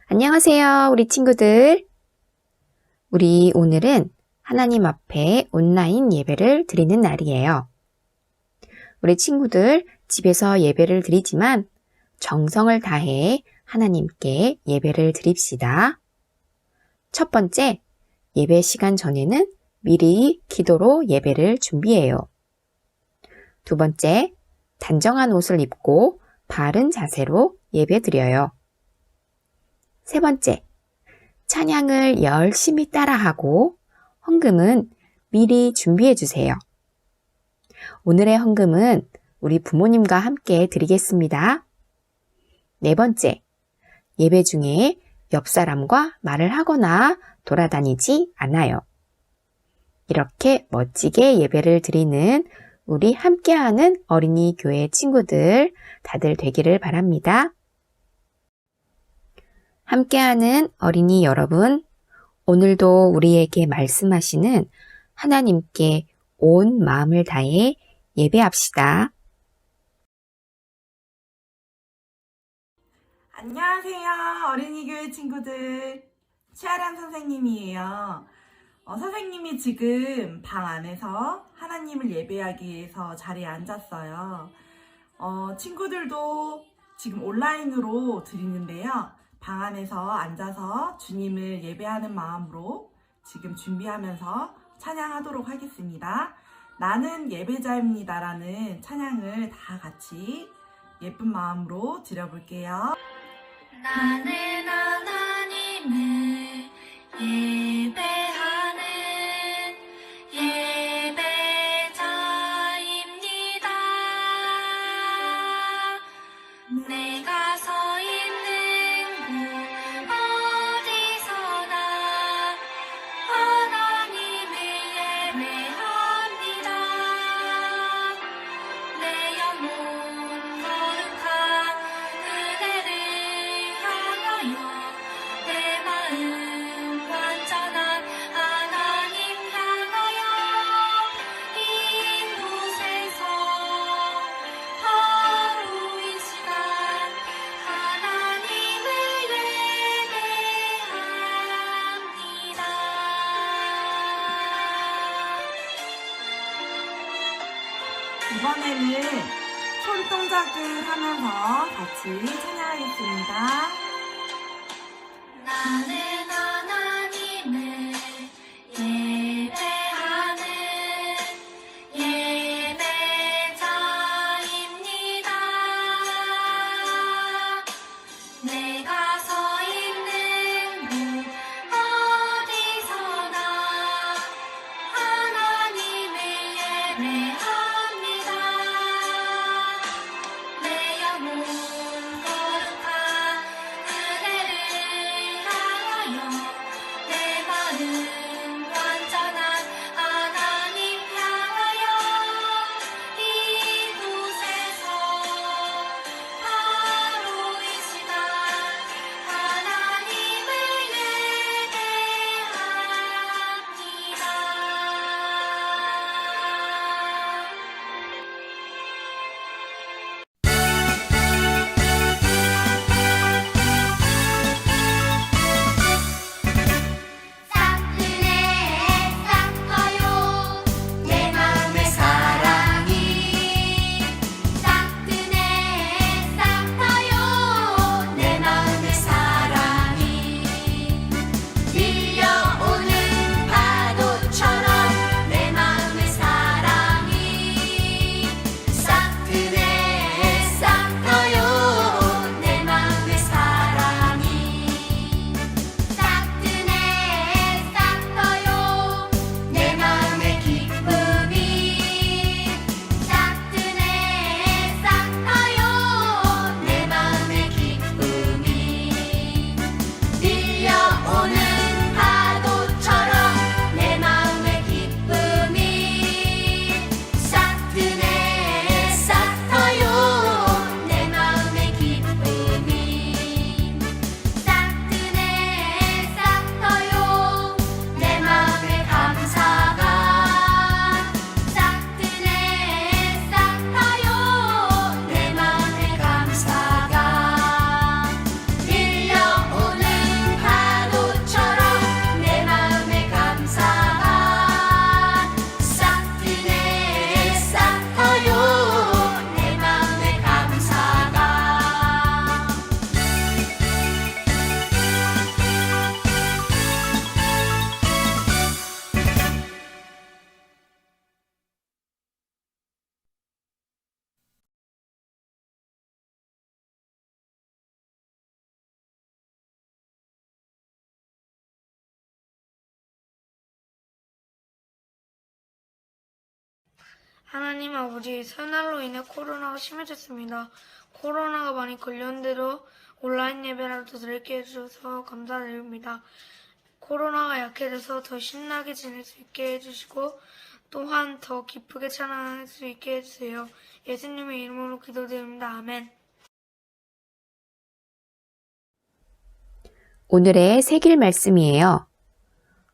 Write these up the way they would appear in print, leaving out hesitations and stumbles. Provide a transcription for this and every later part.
안녕하세요, 우리 친구들. 우리 오늘은 하나님 앞에 온라인 예배를 드리는 날이에요. 우리 친구들 집에서 예배를 드리지만 정성을 다해 하나님께 예배를 드립시다. 첫 번째, 예배 시간 전에는 미리 기도로 예배를 준비해요. 두 번째, 단정한 옷을 입고 바른 자세로 예배 드려요. 세 번째, 찬양을 열심히 따라하고 헌금은 미리 준비해 주세요. 오늘의 헌금은 우리 부모님과 함께 드리겠습니다. 네 번째, 예배 중에 옆 사람과 말을 하거나 돌아다니지 않아요. 이렇게 멋지게 예배를 드리는 우리 함께하는 어린이 교회 친구들 다들 되기를 바랍니다. 함께하는 어린이 여러분, 오늘도 우리에게 말씀하시는 하나님께 온 마음을 다해 예배합시다. 안녕하세요, 어린이교회 친구들. 최아란 선생님이에요. 선생님이 지금 방 안에서 하나님을 예배하기 위해서 자리에 앉았어요. 친구들도 지금 온라인으로 드리는데요. 방 안에서 앉아서 주님을 예배하는 마음으로 지금 준비하면서 찬양하도록 하겠습니다. 나는 예배자입니다라는 찬양을 다 같이 예쁜 마음으로 드려볼게요. 나는 하나님을 예배하는 예배자입니다. 내가 서 있는 곳 어디서나 하나님을 예배합니다. 내 영혼 거룩한 그대를 향하여 내 마음 완전한 하나님 향하여 이곳에서 바로 이 시간 하나님을 예배합니다. 이번에는 손동작을 하면서 같이 찬양하겠습니다. 나는 하나님을 예배하는 예배자입니다. 내가 서 있는 곳 어디서나 하나님을 예배합니다. 내 영혼 거룩한 그대를 향하여 하나님 아버지, 설날로 인해 코로나가 심해졌습니다. 코로나가 많이 걸렸는데도 온라인 예배라도 드리게 해주셔서 감사드립니다. 코로나가 약해져서 더 신나게 지낼 수 있게 해주시고 또한 더 기쁘게 찬양할 수 있게 해주세요. 예수님의 이름으로 기도드립니다. 아멘. 오늘의 새길 말씀이에요.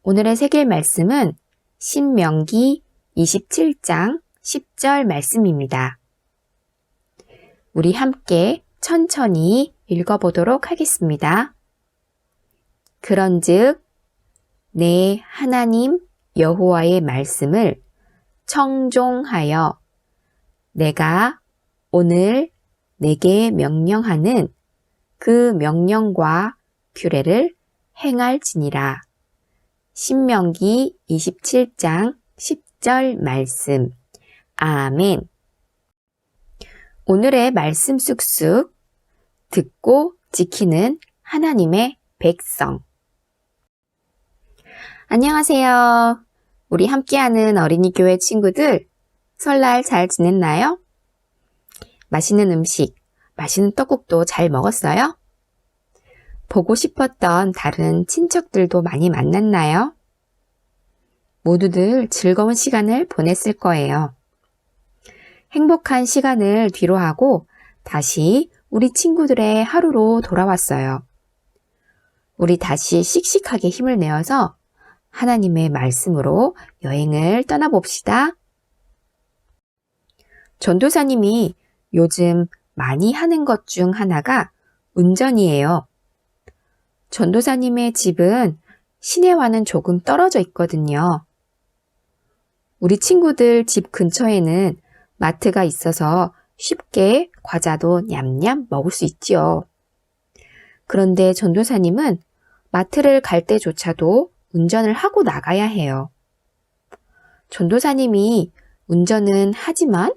오늘의 새길 말씀은 신명기 27장 10절 말씀입니다. 우리 함께 천천히 읽어보도록 하겠습니다. 그런즉 내 하나님 여호와의 말씀을 청종하여 내가 오늘 내게 명령하는 그 명령과 규례를 행할지니라. 신명기 27장 10절 말씀. 아멘. 오늘의 말씀 쑥쑥 듣고 지키는 하나님의 백성. 안녕하세요. 우리 함께하는 어린이 교회 친구들, 설날 잘 지냈나요? 맛있는 음식, 맛있는 떡국도 잘 먹었어요? 보고 싶었던 다른 친척들도 많이 만났나요? 모두들 즐거운 시간을 보냈을 거예요. 행복한 시간을 뒤로하고 다시 우리 친구들의 하루로 돌아왔어요. 우리 다시 씩씩하게 힘을 내어서 하나님의 말씀으로 여행을 떠나봅시다. 전도사님이 요즘 많이 하는 것 중 하나가 운전이에요. 전도사님의 집은 시내와는 조금 떨어져 있거든요. 우리 친구들 집 근처에는 마트가 있어서 쉽게 과자도 냠냠 먹을 수 있지요. 그런데 전도사님은 마트를 갈 때조차도 운전을 하고 나가야 해요. 전도사님이 운전은 하지만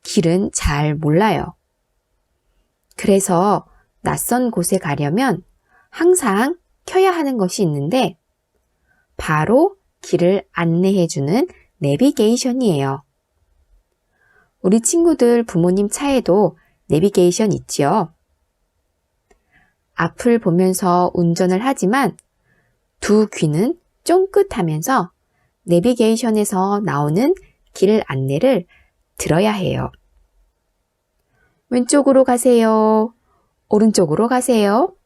길은 잘 몰라요. 그래서 낯선 곳에 가려면 항상 켜야 하는 것이 있는데 바로 길을 안내해주는 내비게이션이에요. 우리 친구들 부모님 차에도 내비게이션 있지요. 앞을 보면서 운전을 하지만 두 귀는 쫑긋하면서 내비게이션에서 나오는 길 안내를 들어야 해요. 왼쪽으로 가세요. 오른쪽으로 가세요.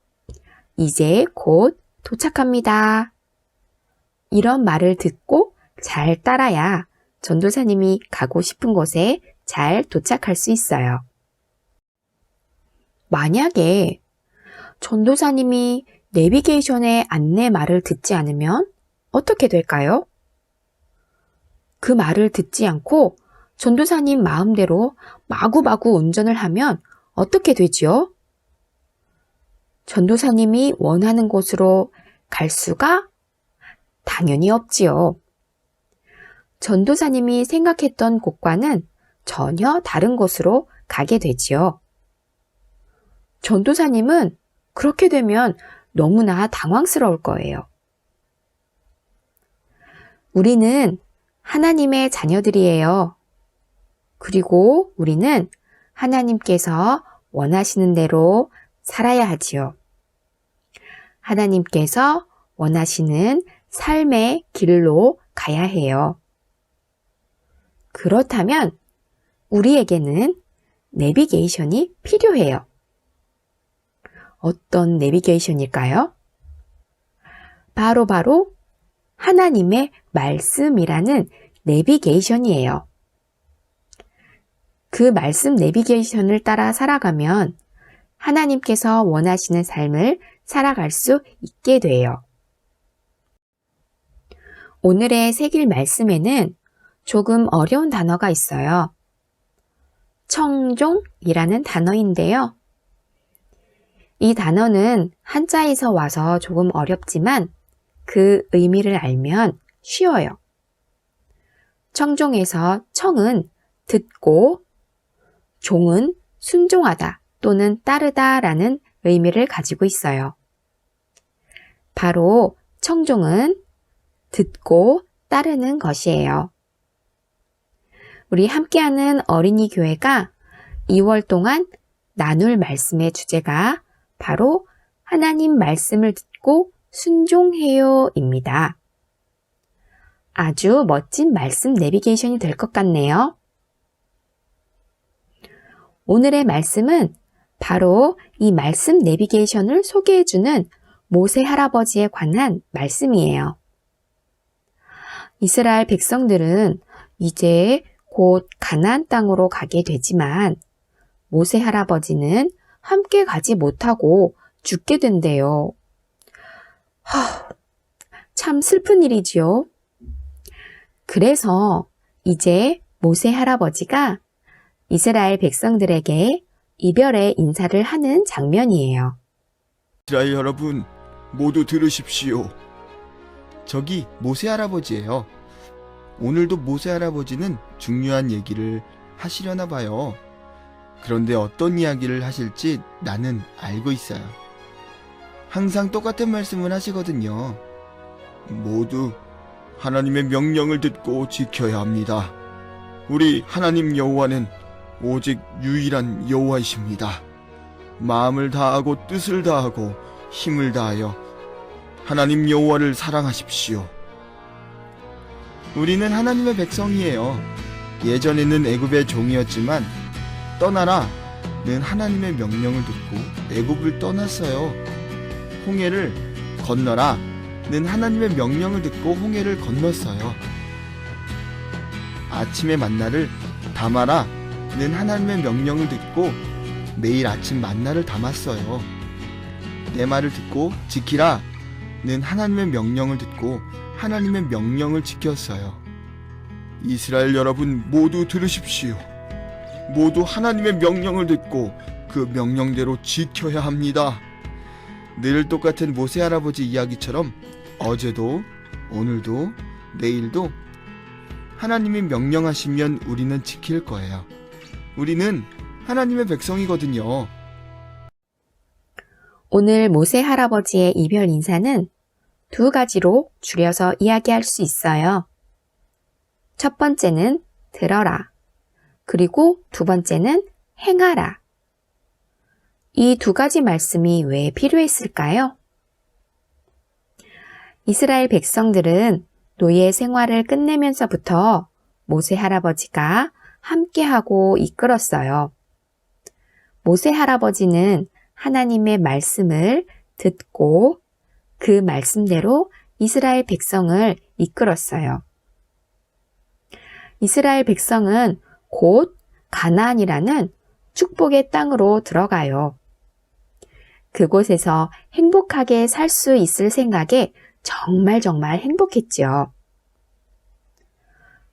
이제 곧 도착합니다. 이런 말을 듣고 잘 따라야 전도사님이 가고 싶은 곳에 잘 도착할 수 있어요. 만약에 전도사님이 내비게이션의 안내 말을 듣지 않으면 어떻게 될까요? 그 말을 듣지 않고 전도사님 마음대로 마구마구 운전을 하면 어떻게 되지요? 전도사님이 원하는 곳으로 갈 수가 당연히 없지요. 전도사님이 생각했던 곳과는 전혀 다른 곳으로 가게 되지요. 전도사님은 그렇게 되면 너무나 당황스러울 거예요. 우리는 하나님의 자녀들이에요. 그리고 우리는 하나님께서 원하시는 대로 살아야 하지요. 하나님께서 원하시는 삶의 길로 가야 해요. 그렇다면 우리에게는 내비게이션이 필요해요. 어떤 내비게이션일까요? 바로 하나님의 말씀이라는 내비게이션이에요. 그 말씀 내비게이션을 따라 살아가면 하나님께서 원하시는 삶을 살아갈 수 있게 돼요. 오늘의 새길 말씀에는 조금 어려운 단어가 있어요. 청종이라는 단어인데요. 이 단어는 한자에서 와서 조금 어렵지만 그 의미를 알면 쉬워요. 청종에서 청은 듣고, 종은 순종하다 또는 따르다라는 의미를 가지고 있어요. 바로 청종은 듣고 따르는 것이에요. 우리 함께하는 어린이 교회가 2월 동안 나눌 말씀의 주제가 바로 하나님 말씀을 듣고 순종해요입니다. 아주 멋진 말씀 내비게이션이 될 것 같네요. 오늘의 말씀은 바로 이 말씀 내비게이션을 소개해주는 모세 할아버지에 관한 말씀이에요. 이스라엘 백성들은 이제 곧 가나안 땅으로 가게 되지만 모세 할아버지는 함께 가지 못하고 죽게 된대요. 참 슬픈 일이지요. 그래서 이제 모세 할아버지가 이스라엘 백성들에게 이별의 인사를 하는 장면이에요. 이스라엘 여러분, 모두 들으십시오. 저기 모세 할아버지예요. 오늘도 모세 할아버지는 중요한 얘기를 하시려나 봐요. 그런데 어떤 이야기를 하실지 나는 알고 있어요. 항상 똑같은 말씀을 하시거든요. 모두 하나님의 명령을 듣고 지켜야 합니다. 우리 하나님 여호와는 오직 유일한 여호와이십니다. 마음을 다하고 뜻을 다하고 힘을 다하여 하나님 여호와를 사랑하십시오. 우리는 하나님의 백성이에요. 예전에는 애굽의 종이었지만 떠나라는 하나님의 명령을 듣고 애굽을 떠났어요. 홍해를 건너라는 하나님의 명령을 듣고 홍해를 건넜어요. 아침의 만나를 담아라는 하나님의 명령을 듣고 매일 아침 만나를 담았어요. 내 말을 듣고 지키라는 하나님의 명령을 듣고 하나님의 명령을 지켰어요. 이스라엘 여러분 모두 들으십시오. 모두 하나님의 명령을 듣고 그 명령대로 지켜야 합니다. 늘 똑같은 모세 할아버지 이야기처럼 어제도 오늘도 내일도 하나님이 명령하시면 우리는 지킬 거예요. 우리는 하나님의 백성이거든요. 오늘 모세 할아버지의 이별 인사는 두 가지로 줄여서 이야기할 수 있어요. 첫 번째는 들어라. 그리고 두 번째는 행하라. 이 두 가지 말씀이 왜 필요했을까요? 이스라엘 백성들은 노예 생활을 끝내면서부터 모세 할아버지가 함께하고 이끌었어요. 모세 할아버지는 하나님의 말씀을 듣고 그 말씀대로 이스라엘 백성을 이끌었어요. 이스라엘 백성은 곧 가나안이라는 축복의 땅으로 들어가요. 그곳에서 행복하게 살 수 있을 생각에 정말 행복했지요.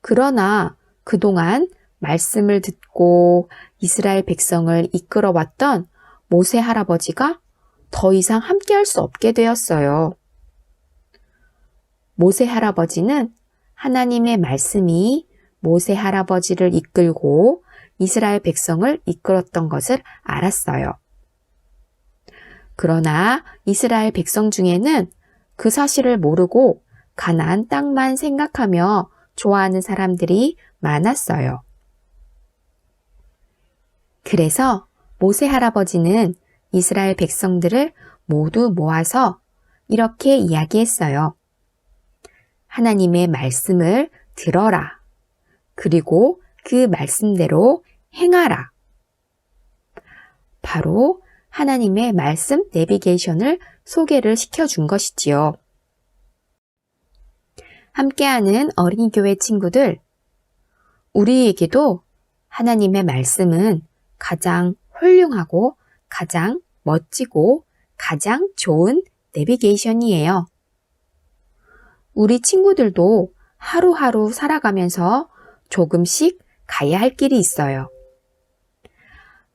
그러나 그동안 말씀을 듣고 이스라엘 백성을 이끌어왔던 모세 할아버지가 더 이상 함께할 수 없게 되었어요. 모세 할아버지는 하나님의 말씀이 모세 할아버지를 이끌고 이스라엘 백성을 이끌었던 것을 알았어요. 그러나 이스라엘 백성 중에는 그 사실을 모르고 가나안 땅만 생각하며 좋아하는 사람들이 많았어요. 그래서 모세 할아버지는 이스라엘 백성들을 모두 모아서 이렇게 이야기했어요. 하나님의 말씀을 들어라. 그리고 그 말씀대로 행하라. 바로 하나님의 말씀 내비게이션을 소개를 시켜준 것이지요. 함께하는 어린이교회 친구들, 우리에게도 하나님의 말씀은 가장 훌륭하고 가장 멋지고 가장 좋은 내비게이션이에요. 우리 친구들도 하루하루 살아가면서 조금씩 가야 할 길이 있어요.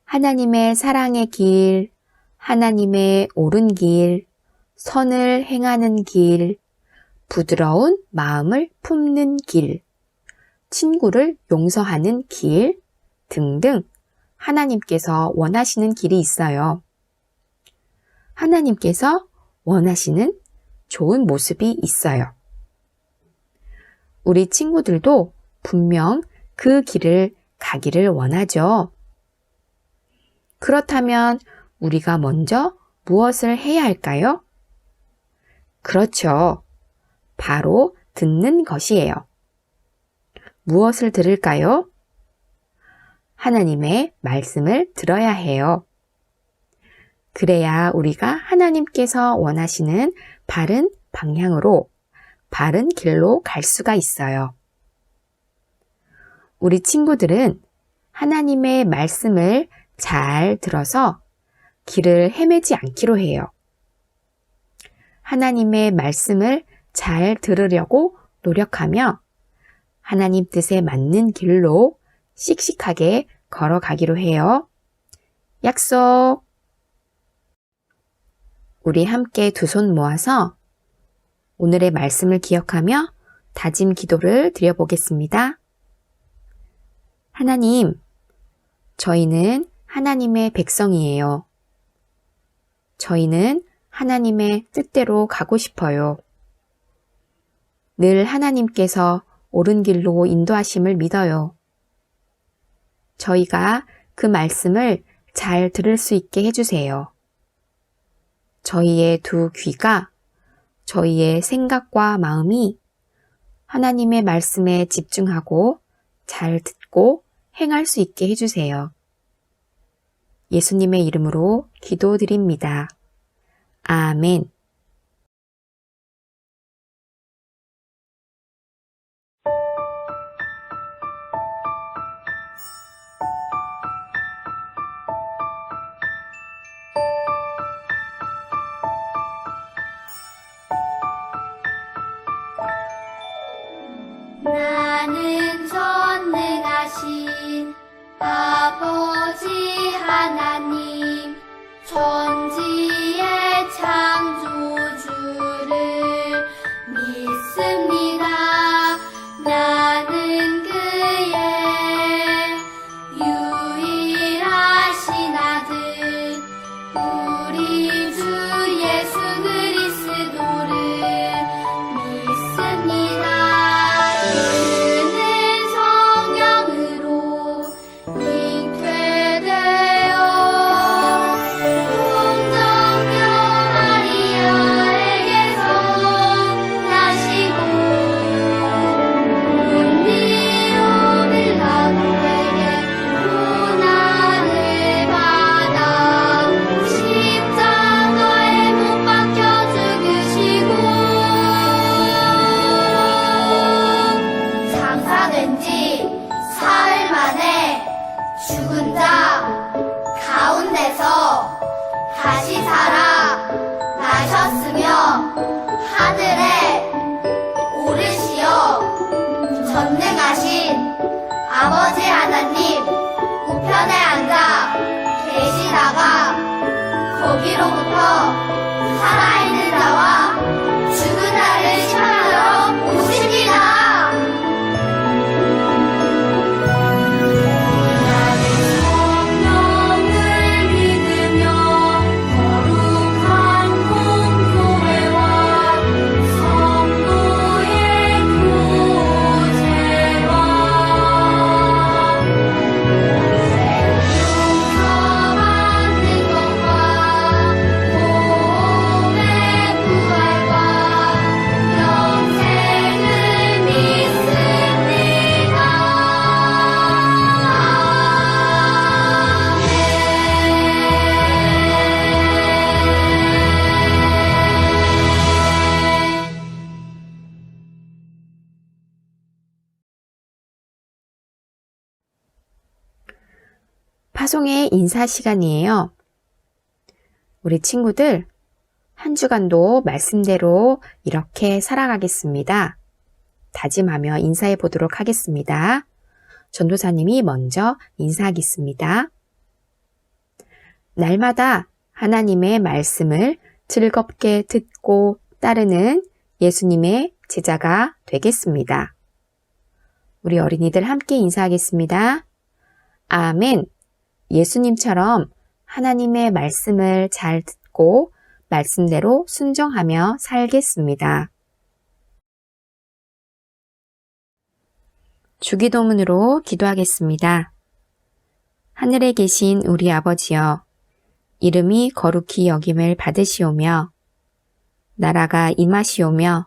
하나님의 사랑의 길, 하나님의 옳은 길, 선을 행하는 길, 부드러운 마음을 품는 길, 친구를 용서하는 길 등등 하나님께서 원하시는 길이 있어요. 하나님께서 원하시는 좋은 모습이 있어요. 우리 친구들도 분명 그 길을 가기를 원하죠. 그렇다면 우리가 먼저 무엇을 해야 할까요? 그렇죠. 바로 듣는 것이에요. 무엇을 들을까요? 하나님의 말씀을 들어야 해요. 그래야 우리가 하나님께서 원하시는 바른 방향으로, 바른 길로 갈 수가 있어요. 우리 친구들은 하나님의 말씀을 잘 들어서 길을 헤매지 않기로 해요. 하나님의 말씀을 잘 들으려고 노력하며 하나님 뜻에 맞는 길로 씩씩하게 걸어가기로 해요. 약속! 우리 함께 두 손 모아서 오늘의 말씀을 기억하며 다짐 기도를 드려보겠습니다. 하나님, 저희는 하나님의 백성이에요. 저희는 하나님의 뜻대로 가고 싶어요. 늘 하나님께서 옳은 길로 인도하심을 믿어요. 저희가 그 말씀을 잘 들을 수 있게 해주세요. 저희의 두 귀가, 저희의 생각과 마음이 하나님의 말씀에 집중하고 잘 듣고 행할 수 있게 해주세요. 예수님의 이름으로 기도드립니다. 아멘. 나는 전능하신 아버지 하나님 천지의 창조주를 믿습니다. 나는 그의 유일하신 아들 우리 주 예수 그리스도를 믿습니다. 그는 성령으로 잉태되어 동정녀 마리아에게서 나시고 본디오 빌라도에게 고난을 받아 십자가에 못 박혀 죽으시고 장사된 지 사흘 만에 죽은 자 가운데서 다시 살아 나셨으며 하늘에 오르시어 전능하신 아버지 하나님 우편에 앉아 계시다가 거기로부터 살아있는 자와 죽은 자를 심판하러 오십니다. 나는 성령을 믿으며 거룩한 공교회와 성도의 교제와 용서받는 것과 몸의 부활과 영생을 믿습니다. 파송의 인사 시간이에요. 우리 친구들, 한 주간도 말씀대로 이렇게 살아가겠습니다. 다짐하며 인사해 보도록 하겠습니다. 전도사님이 먼저 인사하겠습니다. 날마다 하나님의 말씀을 즐겁게 듣고 따르는 예수님의 제자가 되겠습니다. 우리 어린이들 함께 인사하겠습니다. 아멘. 예수님처럼 하나님의 말씀을 잘 듣고 말씀대로 순종하며 살겠습니다. 주기도문으로 기도하겠습니다. 하늘에 계신 우리 아버지여, 이름이 거룩히 여김을 받으시오며, 나라가 임하시오며,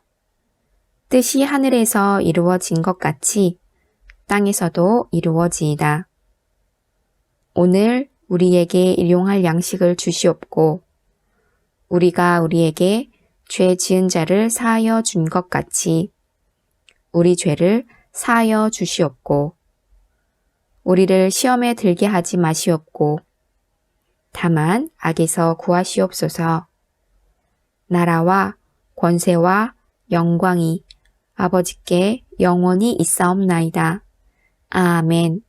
뜻이 하늘에서 이루어진 것 같이 땅에서도 이루어지이다. 오늘 우리에게 일용할 양식을 주시옵고, 우리가 우리에게 죄 지은 자를 사하여 준 것 같이 우리 죄를 사하여 주시옵고, 우리를 시험에 들게 하지 마시옵고, 다만 악에서 구하시옵소서. 나라와 권세와 영광이 아버지께 영원히 있사옵나이다. 아멘.